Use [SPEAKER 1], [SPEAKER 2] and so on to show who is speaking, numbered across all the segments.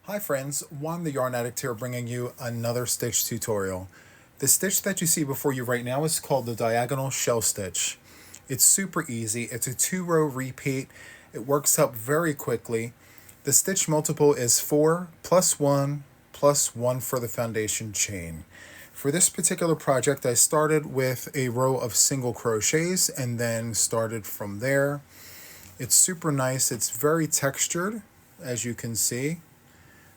[SPEAKER 1] Hi friends, Juan the Yarn Addict here, bringing you another stitch tutorial. The stitch that you see before you right now is called the diagonal shell stitch. It's super easy. It's a 2-row repeat. It works up very quickly. The stitch multiple is 4 plus 1 plus 1 for the foundation chain. For this particular project, I started with a row of single crochets and then started from there. It's super nice. It's very textured, as you can see.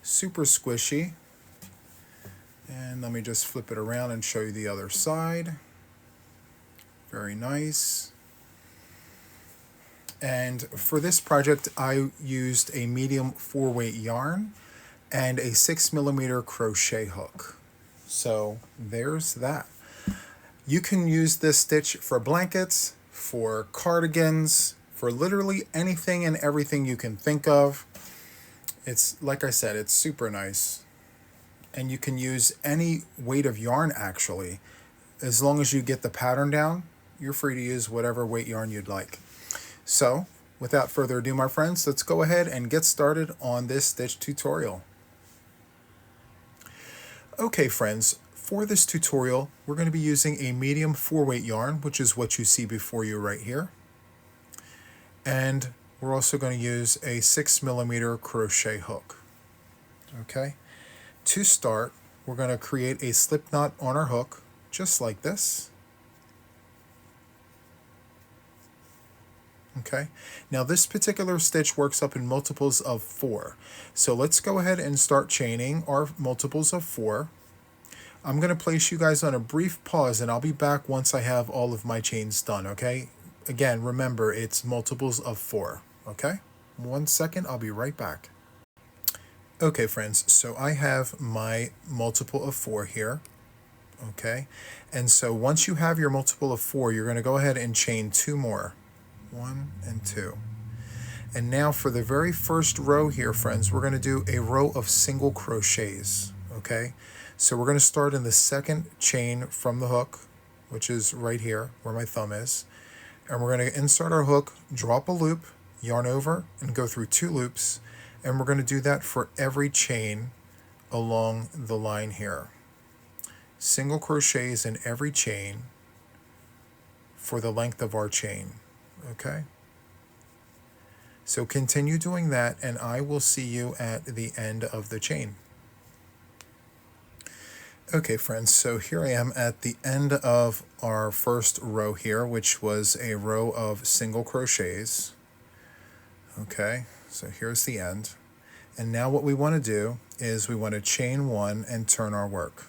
[SPEAKER 1] Super squishy. And let me just flip it around and show you the other side. Very nice. And for this project, I used a medium 4-weight yarn and a 6mm crochet hook. So there's that. You can use this stitch for blankets, for cardigans, for literally anything and everything you can think of. It's, like I said, it's super nice. And you can use any weight of yarn actually. As long as you get the pattern down, you're free to use whatever weight yarn you'd like. So, without further ado, my friends, let's go ahead and get started on this stitch tutorial. Okay, friends, for this tutorial, we're going to be using a medium 4-weight yarn, which is what you see before you right here. And we're also going to use a 6mm crochet hook. Okay, to start, we're going to create a slip knot on our hook, just like this. Okay, now this particular stitch works up in multiples of 4. So let's go ahead and start chaining our multiples of 4. I'm going to place you guys on a brief pause and I'll be back once I have all of my chains done, okay? Again, remember, it's multiples of 4, okay? 1 second, I'll be right back. Okay, friends, so I have my multiple of 4 here, okay? And so once you have your multiple of 4, you're going to go ahead and chain 2 more. 1 and 2. And now for the very first row here, friends, we're going to do a row of single crochets, okay? So we're going to start in the second chain from the hook, which is right here where my thumb is. And we're going to insert our hook, drop a loop, yarn over, and go through 2 loops. And we're going to do that for every chain along the line here. Single crochets in every chain for the length of our chain. Okay? So continue doing that, and I will see you at the end of the chain. Okay, friends, so here I am at the end of our first row here, which was a row of single crochets. Okay, so here's the end. And now what we want to do is we want to chain 1 and turn our work.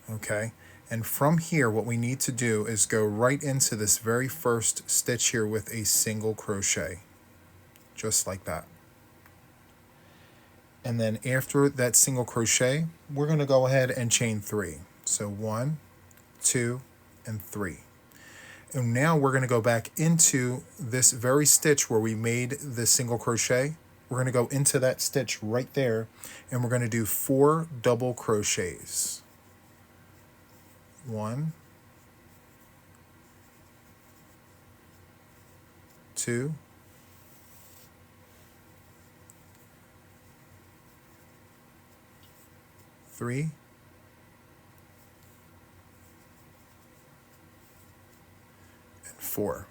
[SPEAKER 1] Okay, and from here what we need to do is go right into this very first stitch here with a single crochet, just like that. And then after that single crochet, we're going to go ahead and chain 3. So 1, 2, and 3. And now we're going to go back into this very stitch where we made the single crochet. We're going to go into that stitch right there, and we're going to do 4 double crochets. 1, 2, 3, and 4.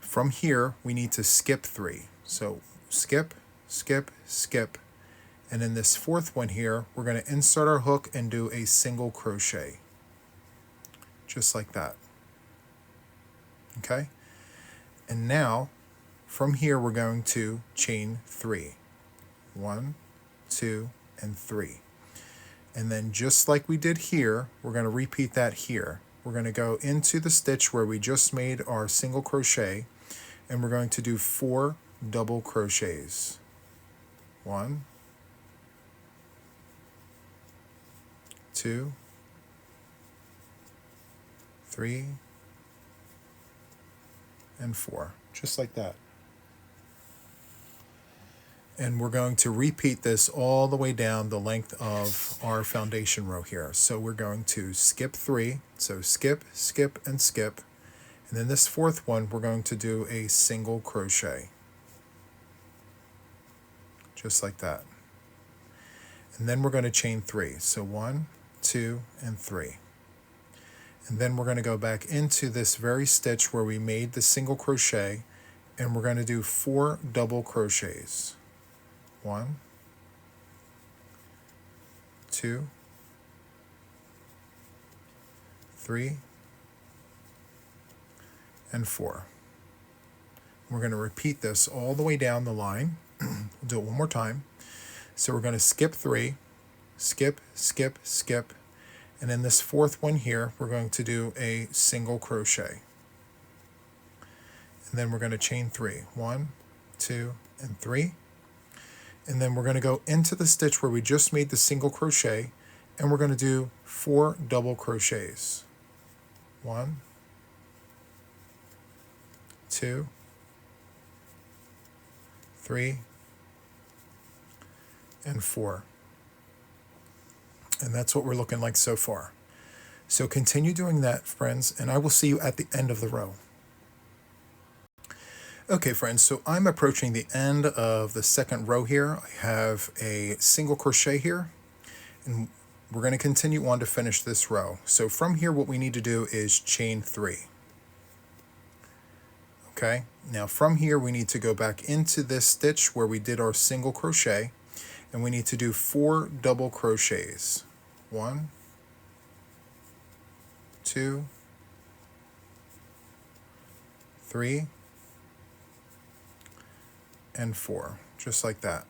[SPEAKER 1] From here, we need to skip 3. So skip, skip, skip. And in this fourth one here, we're going to insert our hook and do a single crochet. Just like that. Okay? And now, from here, we're going to chain 3. 1, 2, and 3. And then just like we did here, we're going to repeat that here. We're going to go into the stitch where we just made our single crochet, and we're going to do 4 double crochets. 1, 2, 3, and 4, just like that. And we're going to repeat this all the way down the length of our foundation row here. So we're going to skip 3, so skip, skip, and skip. And then this fourth one, we're going to do a single crochet. just like that. And then we're going to chain 3. So 1, 2, and 3. And then we're going to go back into this very stitch where we made the single crochet, and we're going to do 4 double crochets. 1, 2, 3, and 4. We're going to repeat this all the way down the line. We'll do it one more time. So we're going to skip 3, skip, skip, skip, and in this fourth one here, we're going to do a single crochet. And then we're going to chain 3, 1, 2, and 3. And then we're going to go into the stitch where we just made the single crochet, and we're going to do 4 double crochets. 1, 2, 3, and 4. And that's what we're looking like so far. So continue doing that, friends, and I will see you at the end of the row. Okay, friends, so I'm approaching the end of the second row here. I have a single crochet here, and we're going to continue on to finish this row. So from here, what we need to do is chain 3. Okay, now from here, we need to go back into this stitch where we did our single crochet, and we need to do 4 double crochets. 1, 2, 3, and 4, just like that.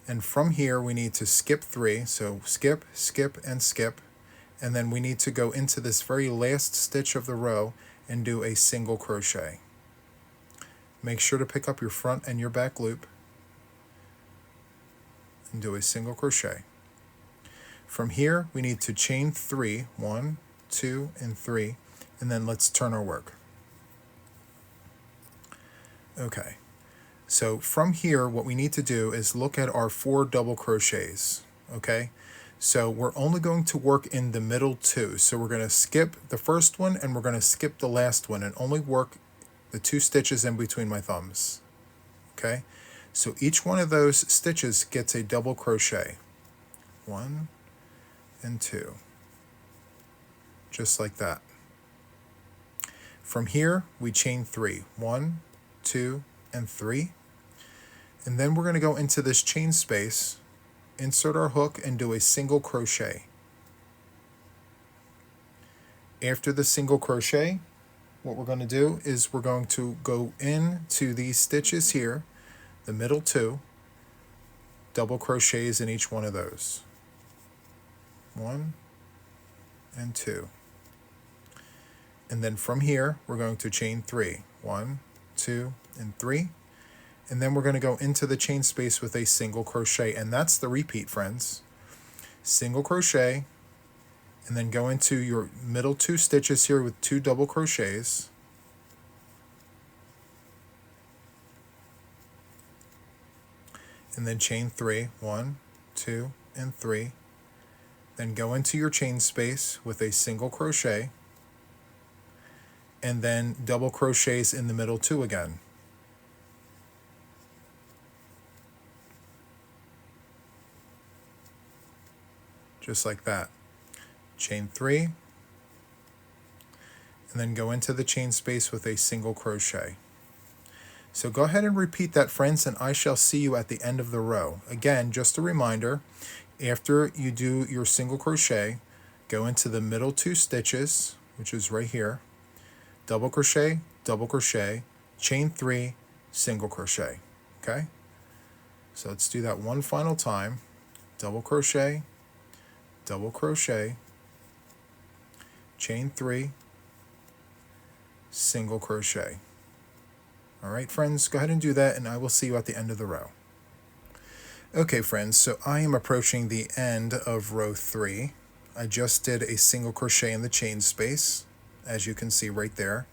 [SPEAKER 1] And from here, we need to skip 3, so skip, skip, and skip, and then we need to go into this very last stitch of the row and do a single crochet. Make sure to pick up your front and your back loop and do a single crochet. From here, we need to chain 3, 1, 2, and 3, and then let's turn our work. Okay, so from here, what we need to do is look at our 4 double crochets, okay? So we're only going to work in the middle 2. So we're going to skip the first one, and we're going to skip the last one, and only work the 2 stitches in between my thumbs, okay? So each one of those stitches gets a double crochet. 1 and 2. Just like that. From here, we chain 3. 1, 2, and 3. And then we're going to go into this chain space, insert our hook, and do a single crochet. After the single crochet, what we're going to do is we're going to go into these stitches here, the middle 2, double crochets in each one of those. 1 and 2. And then from here, we're going to chain 3. 1, 2, and 3. And then we're going to go into the chain space with a single crochet. And that's the repeat, friends. Single crochet, and then go into your middle 2 stitches here with 2 double crochets. And then chain 3. 1, 2, and 3. Then go into your chain space with a single crochet, and then double crochets in the middle 2 again. Just like that. Chain 3, and then go into the chain space with a single crochet. So go ahead and repeat that, friends, and I shall see you at the end of the row. Again, just a reminder, after you do your single crochet, go into the middle 2 stitches, which is right here, double crochet, chain 3, single crochet, okay? So let's do that one final time. Double crochet, chain 3, single crochet. All right, friends, go ahead and do that, and I will see you at the end of the row. Okay, friends, so I am approaching the end of row 3. I just did a single crochet in the chain space, as you can see right there.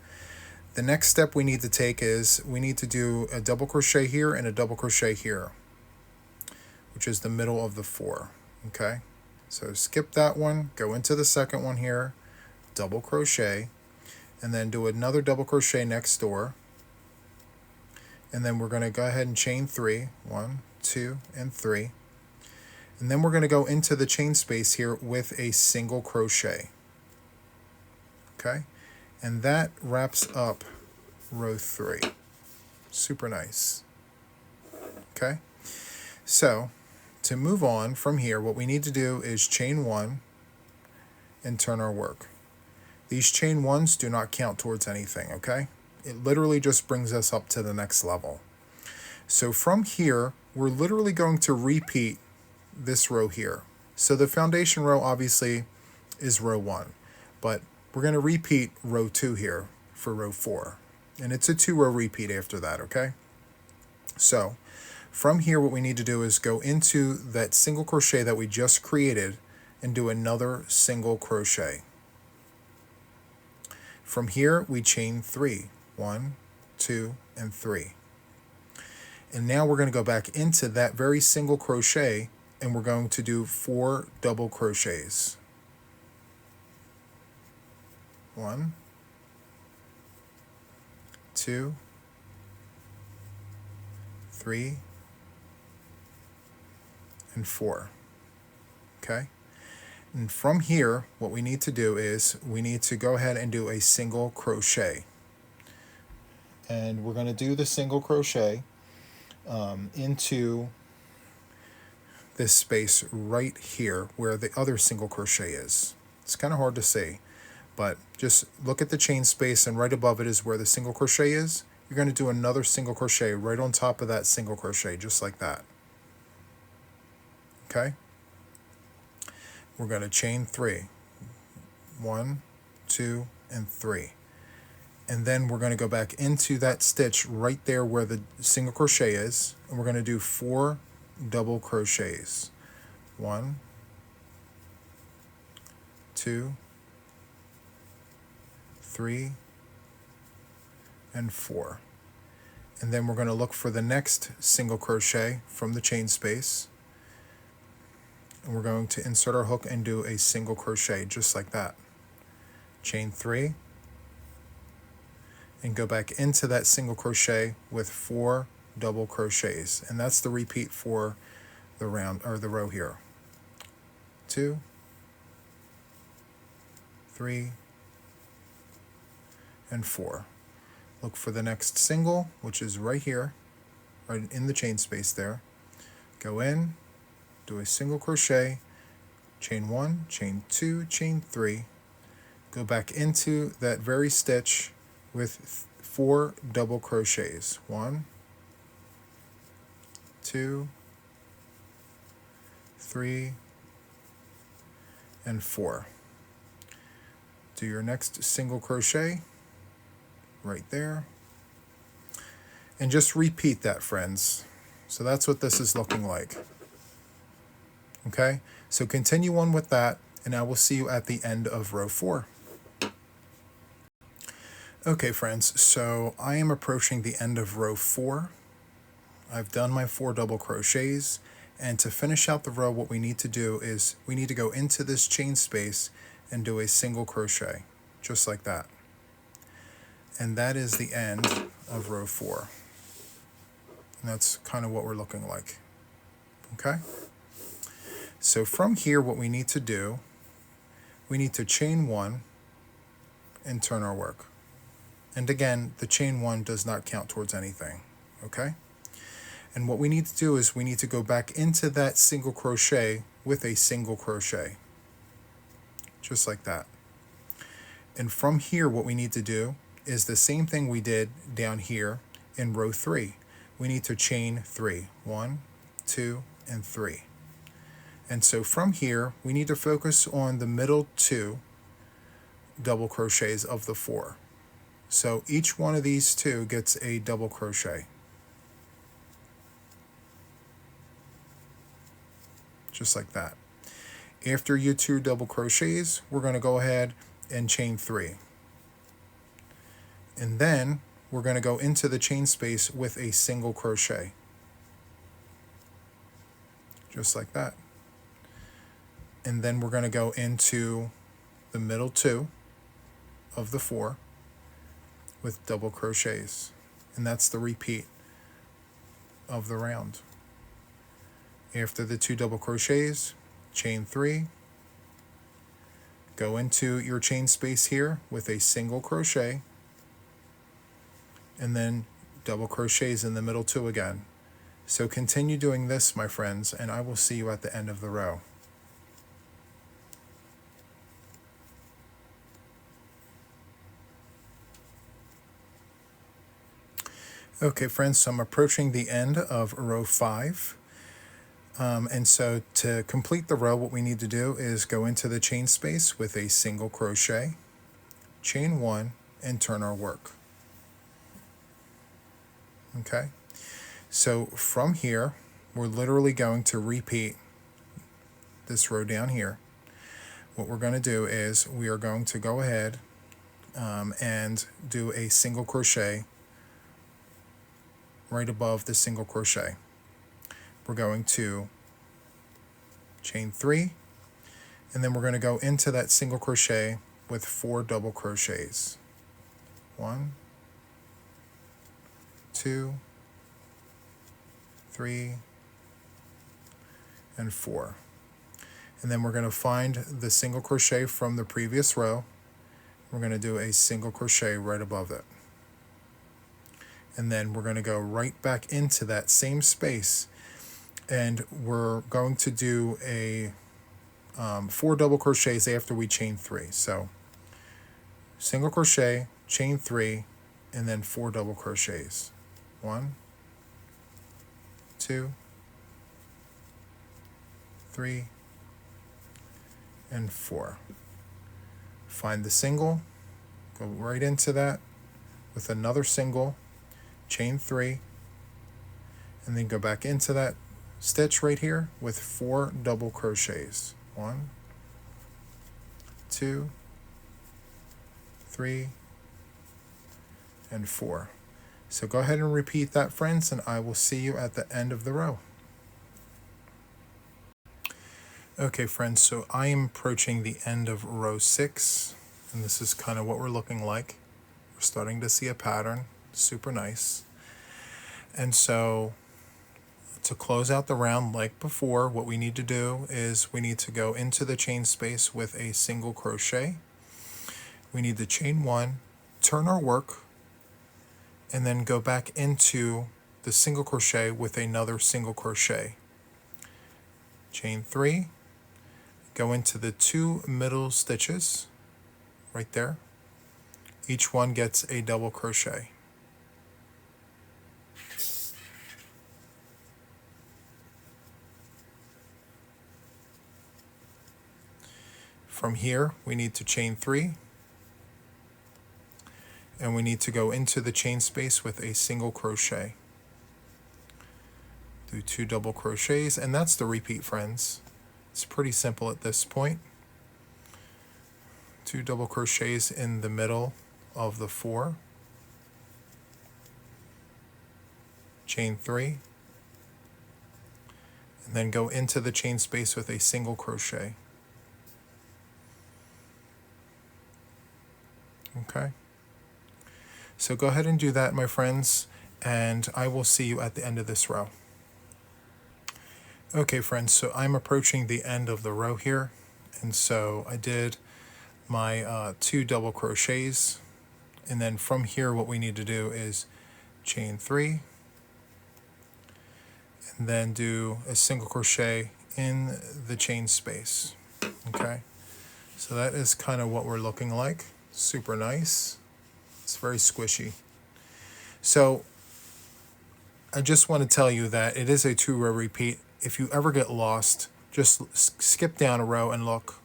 [SPEAKER 1] The next step we need to take is we need to do a double crochet here and a double crochet here, which is the middle of the 4, okay? So skip that one, go into the second one here, double crochet, and then do another double crochet next door. And then we're going to go ahead and chain 3, 1, 2, and 3. And then we're going to go into the chain space here with a single crochet. Okay, and that wraps up row 3. Super nice. Okay, so to move on from here, what we need to do is chain 1 and turn our work. These chain 1s do not count towards anything, okay? It literally just brings us up to the next level. So from here, we're literally going to repeat this row here. So the foundation row obviously is row 1, but we're going to repeat row 2 here for row 4. And it's a 2-row repeat after that, okay? So from here, what we need to do is go into that single crochet that we just created and do another single crochet. From here, we chain 3. 1, 2, and 3. And now we're going to go back into that very single crochet and we're going to do 4 double crochets. 1, 2, 3, and 4. Okay? And from here, what we need to do is we need to go ahead and do a single crochet. And we're going to do the single crochet into this space right here where the other single crochet is. It's kind of hard to see, but just look at the chain space and right above it is where the single crochet is. You're going to do another single crochet right on top of that single crochet, just like that. Okay? We're going to chain 3. 1, 2, and 3. And then we're going to go back into that stitch right there where the single crochet is, and we're going to do 4 double crochets. 1, 2, 3, and 4. And then we're going to look for the next single crochet from the chain space, and we're going to insert our hook and do a single crochet just like that. Chain 3 and go back into that single crochet with 4 double crochets, and that's the repeat for the round or the row here. 2, 3, and 4. Look for the next single, which is right here, right in the chain space there. Go in, do a single crochet, chain 1, chain 2, chain 3, go back into that very stitch with 4 double crochets. 1, 2, 3, and 4. Do your next single crochet right there. And just repeat that, friends. So that's what this is looking like. Okay, so continue on with that, and I will see you at the end of row 4. Okay, friends, so I am approaching the end of row 4. I've done my 4 double crochets, and to finish out the row, what we need to do is we need to go into this chain space and do a single crochet, just like that. And that is the end of row 4. And that's kind of what we're looking like. Okay? So from here, what we need to do, we need to chain 1 and turn our work. And again, the chain 1 does not count towards anything. Okay? And what we need to do is we need to go back into that single crochet with a single crochet. Just like that. And from here, what we need to do is the same thing we did down here in row 3. We need to chain 3. 1, 2, and 3. And so from here, we need to focus on the middle 2 double crochets of the 4. So each one of these 2 gets a double crochet. Just like that. After your 2 double crochets, we're going to go ahead and chain 3. And then we're going to go into the chain space with a single crochet. Just like that. And then we're going to go into the middle 2 of the 4 with double crochets. And that's the repeat of the round. After the 2 double crochets, chain 3, go into your chain space here with a single crochet, and then double crochets in the middle 2 again. So continue doing this, my friends, and I will see you at the end of the row. Okay, friends, so I'm approaching the end of row 5. And so to complete the row, what we need to do is go into the chain space with a single crochet, chain 1, and turn our work. Okay, so from here, we're literally going to repeat this row down here. What we're going to do is we are going to go ahead and do a single crochet right above the single crochet. We're going to chain 3, and then we're going to go into that single crochet with 4 double crochets. 1, 2, 3, and 4. And then we're going to find the single crochet from the previous row. We're going to do a single crochet right above it. And then we're going to go right back into that same space, and we're going to do a 4 double crochets after we chain 3. So single crochet, chain 3, and then 4 double crochets. 1, 2, 3, and 4. Find the single, go right into that with another single, chain 3, and then go back into that stitch right here with 4 double crochets. 1, 2, 3, and 4. So go ahead and repeat that, friends, and I will see you at the end of the row. Okay, friends, so I am approaching the end of row 6, and this is kind of what we're looking like. We're starting to see a pattern. Super nice. And so to close out the round like before, what we need to do is we need to go into the chain space with a single crochet. We need to chain 1, turn our work, and then go back into the single crochet with another single crochet. Chain 3, go into the 2 middle stitches right there. Each one gets a double crochet. From here, we need to chain 3, and we need to go into the chain space with a single crochet. Do 2 double crochets, and that's the repeat, friends. It's pretty simple at this point. 2 double crochets in the middle of the 4. Chain 3, and then go into the chain space with a single crochet. Okay, so go ahead and do that, my friends, and I will see you at the end of this row. Okay, friends, so I'm approaching the end of the row here, and so I did my 2 double crochets, and then from here what we need to do is chain 3, and then do a single crochet in the chain space. Okay, so that is kind of what we're looking like. Super nice. It's very squishy. So I just want to tell you that it is a 2-row repeat. If you ever get lost, just skip down a row and look.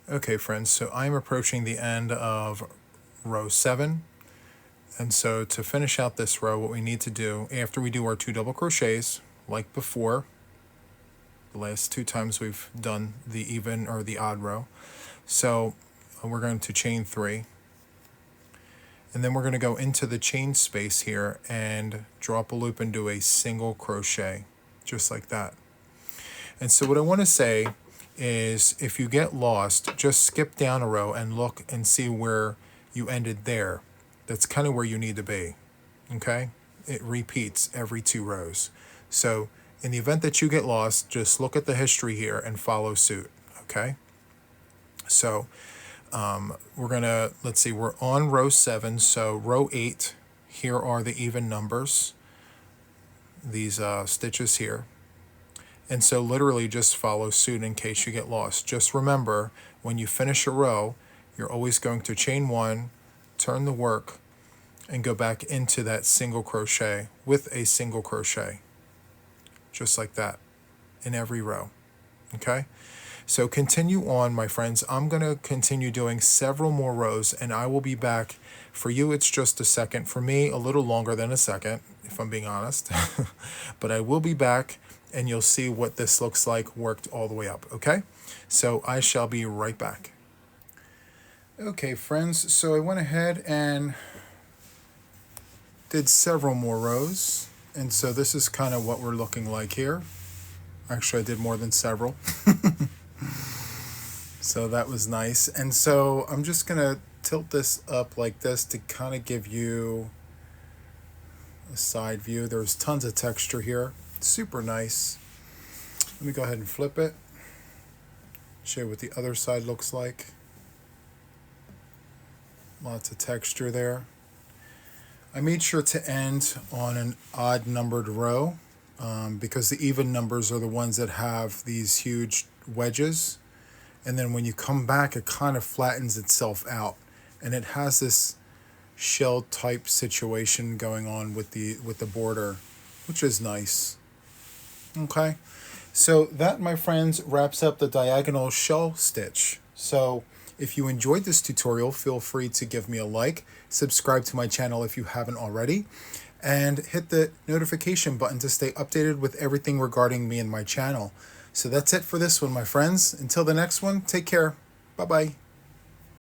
[SPEAKER 1] Okay, friends, so I'm approaching the end of row 7. And so to finish out this row, what we need to do after we do our 2 double crochets, like before, the last 2 times we've done the even or the odd row. So we're going to chain 3, and then we're going to go into the chain space here and drop a loop and do a single crochet, just like that. And so what I want to say is if you get lost, just skip down a row and look and see where you ended there. That's kind of where you need to be, okay? it repeats every 2 rows. So in the event that you get lost, just look at the history here and follow suit, okay? So we're gonna, let's see, we're on row 7, so row 8, here are the even numbers, these stitches here. And so literally just follow suit in case you get lost. Just remember, when you finish a row, you're always going to chain 1, turn the work, and go back into that single crochet with a single crochet. Just like that in every row, okay? So continue on, my friends. I'm going to continue doing several more rows, and I will be back. For you, it's just a second. For me, a little longer than a second, if I'm being honest. But I will be back, and you'll see what this looks like worked all the way up, okay? So I shall be right back. Okay, friends, so I went ahead and did several more rows, and so this is kind of what we're looking like here. Actually, I did more than several. So that was nice. And so I'm just going to tilt this up like this to kind of give you a side view. There's tons of texture here. Super nice. Let me go ahead and flip it. Show you what the other side looks like. Lots of texture there. I made sure to end on an odd numbered row because the even numbers are the ones that have these huge wedges. And then when you come back, it kind of flattens itself out. And it has this shell type situation going on with the border, which is nice. Okay. So that, my friends, wraps up the diagonal shell stitch. So if you enjoyed this tutorial, feel free to give me a like, subscribe to my channel if you haven't already, and hit the notification button to stay updated with everything regarding me and my channel. So that's it for this one, my friends. Until the next one, take care. Bye-bye.